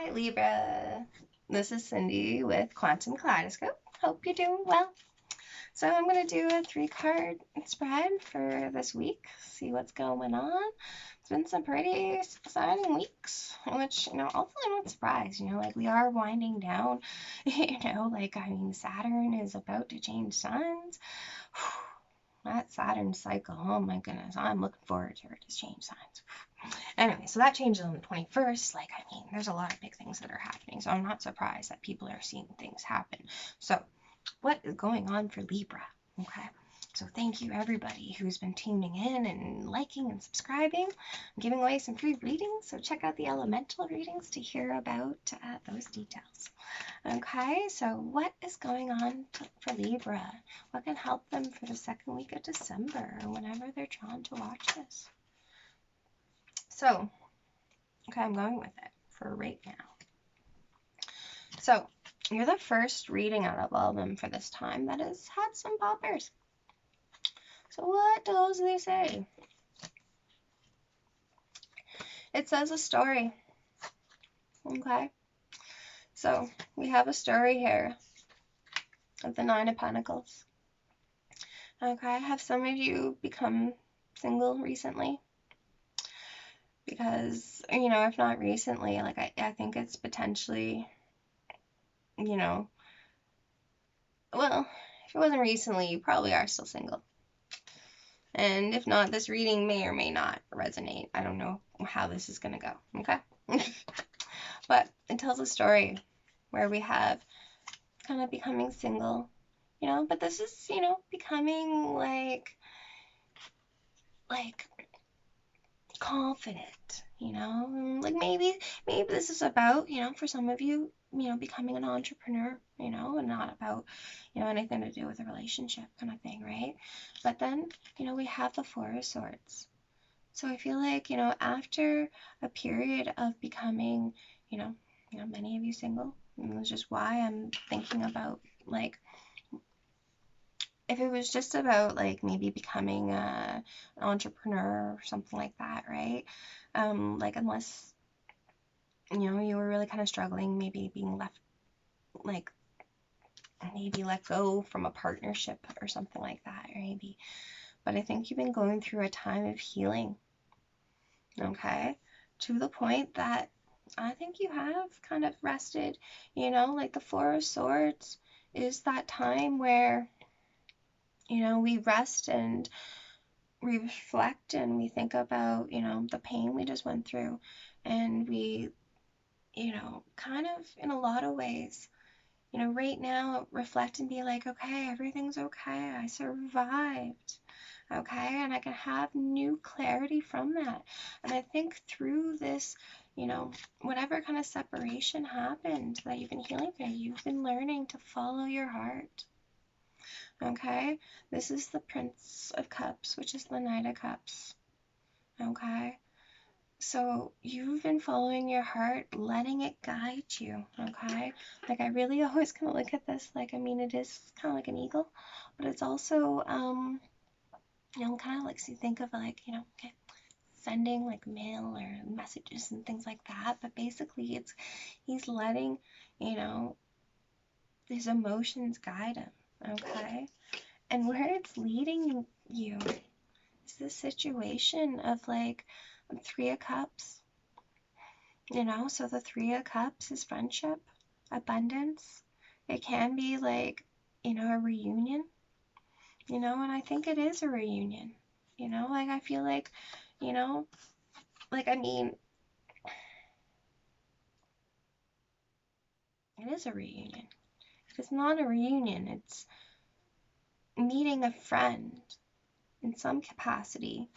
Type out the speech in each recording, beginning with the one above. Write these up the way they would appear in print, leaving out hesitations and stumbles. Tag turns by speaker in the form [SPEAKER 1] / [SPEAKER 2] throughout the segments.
[SPEAKER 1] Hi Libra, this is Cindy with Quantum Kaleidoscope. Hope you're doing well. So I'm going to do a 3-card spread for this week, see what's going on. It's been some pretty exciting weeks, which, hopefully I'm not surprised, like we are winding down, Saturn is about to change signs. That Saturn cycle, oh my goodness, I'm looking forward to it to change signs. Anyway, so that changes on the 21st. There's a lot of big things that are happening, so I'm not surprised that people are seeing things happen. So, what is going on for Libra? Okay, so thank you everybody who's been tuning in and liking and subscribing. I'm giving away some free readings, so check out the elemental readings to hear about those details. Okay, so what is going on for Libra? What can help them for the second week of December or whenever they're drawn to watch this? So, okay, I'm going with it for right now. So, you're the first reading out of all of them for this time that has had some poppers. So, what does they say? It says a story. Okay. So, we have a story here of the 9 of Pentacles. Okay, have some of you become single recently? Because, if not recently, I think it's potentially, well, if it wasn't recently, you probably are still single. And if not, this reading may or may not resonate. I don't know how this is going to go, okay? But it tells a story where we have kind of becoming single, but this is, becoming like confident, maybe this is about, for some of you, becoming an entrepreneur, and not about, anything to do with a relationship kind of thing, right? But then, we have the 4 of Swords. So I feel like, after a period of becoming, many of you single, and that's just why I'm thinking about, if it was just about, maybe becoming an entrepreneur or something like that, right? Unless, you were really kind of struggling, maybe being left, maybe let go from a partnership or something like that, or maybe. But I think you've been going through a time of healing, okay? To the point that I think you have kind of rested, the 4 of Swords is that time where, we rest and we reflect and we think about, the pain we just went through. And we, kind of in a lot of ways, right now reflect and be like, okay, everything's okay. I survived. Okay, and I can have new clarity from that. And I think through this, whatever kind of separation happened that you've been healing through, you've been learning to follow your heart. Okay, this is the Prince of Cups, which is the Knight of Cups. Okay, so you've been following your heart, letting it guide you. Okay, I really always kind of look at this it is kind of like an eagle, but it's also kind of so you think of okay, sending mail or messages and things like that, but basically he's letting, his emotions guide him, okay? And where it's leading you is this situation of 3 of Cups, so the 3 of Cups is friendship, abundance. It can be a reunion, and I think it is a reunion, I feel like, it is a reunion. If it's not a reunion, it's meeting a friend in some capacity,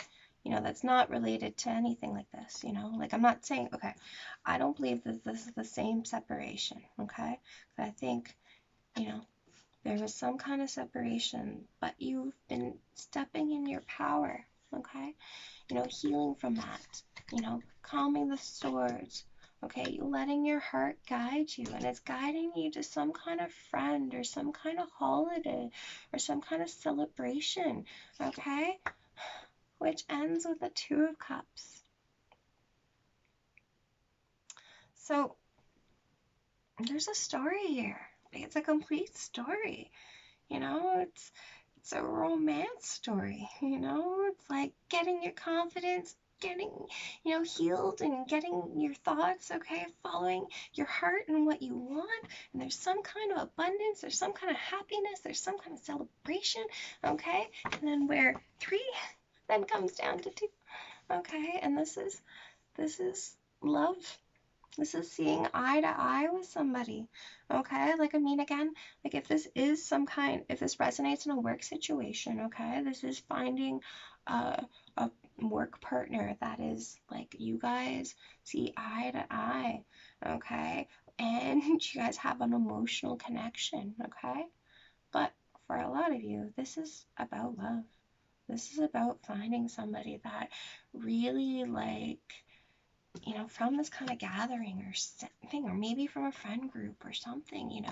[SPEAKER 1] that's not related to anything like this, I'm not saying, okay, I don't believe that this is the same separation, okay? I think, there was some kind of separation, but you've been stepping in your power, okay? Healing from that, calming the swords, okay? Letting your heart guide you, and it's guiding you to some kind of friend or some kind of holiday or some kind of celebration, okay? Which ends with the 2 of Cups. So there's a story here. It's a complete story. It's a romance story, It's like getting your confidence, getting, healed and getting your thoughts, okay? Following your heart and what you want. And there's some kind of abundance, there's some kind of happiness, there's some kind of celebration, okay? And then where 3 then comes down to 2, okay? And this is love. This is seeing eye to eye with somebody, okay? Like, I mean, again, like if this resonates in a work situation, okay? This is finding a work partner that is like you guys see eye to eye, okay? And you guys have an emotional connection, okay? But for a lot of you, this is about love. This is about finding somebody that really from this kind of gathering or something, or maybe from a friend group or something,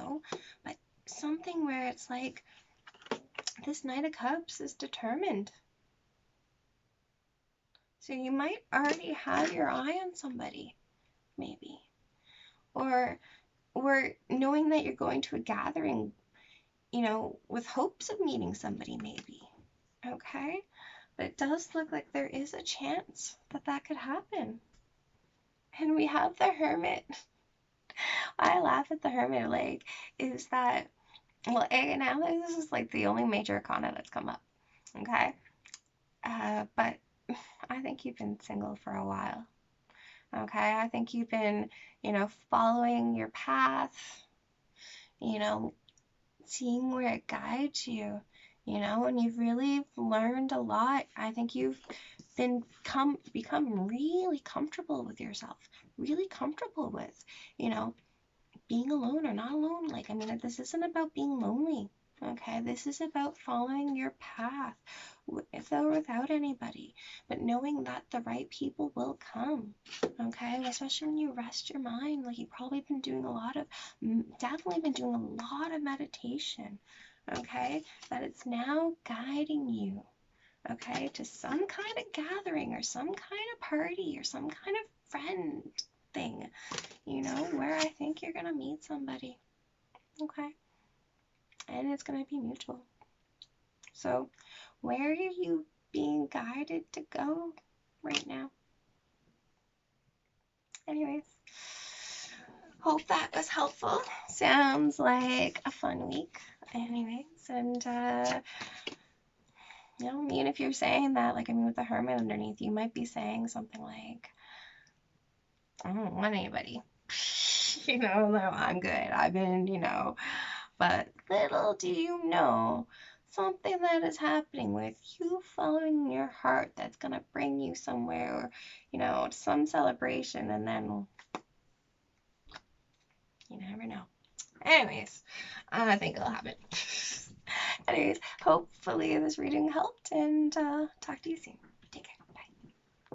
[SPEAKER 1] but something where it's like this Knight of Cups is determined. So you might already have your eye on somebody, maybe, or knowing that you're going to a gathering, with hopes of meeting somebody, maybe, okay? But it does look like there is a chance that could happen. And we have the Hermit. I laugh at the Hermit, like, is that, well, now this is like the only major arcana that's come up, okay? But I think you've been single for a while, okay? I think you've been, following your path, seeing where it guides you, and you've really learned a lot. I think you've become really comfortable with yourself, really comfortable with, being alone or not alone. Like, I mean, this isn't about being lonely, okay? This is about following your path with or without anybody, but knowing that the right people will come, okay? Especially when you rest your mind. Like, you've probably been doing definitely been doing a lot of meditation, okay? That it's now guiding you, okay, to some kind of gathering or some kind of party or some kind of friend thing, where I think you're going to meet somebody, okay? And it's going to be mutual. So, where are you being guided to go right now? Anyways, hope that was helpful. Sounds like a fun week. Anyways, and, if you're saying that, like, I mean, with the Hermit underneath, you might be saying something like, I don't want anybody. No, I'm good. I've been, but little do you know, something that is happening with you following your heart that's going to bring you somewhere, or, some celebration, and then you never know. Anyways, I think it'll happen. Anyways, hopefully this reading helped, and talk to you soon.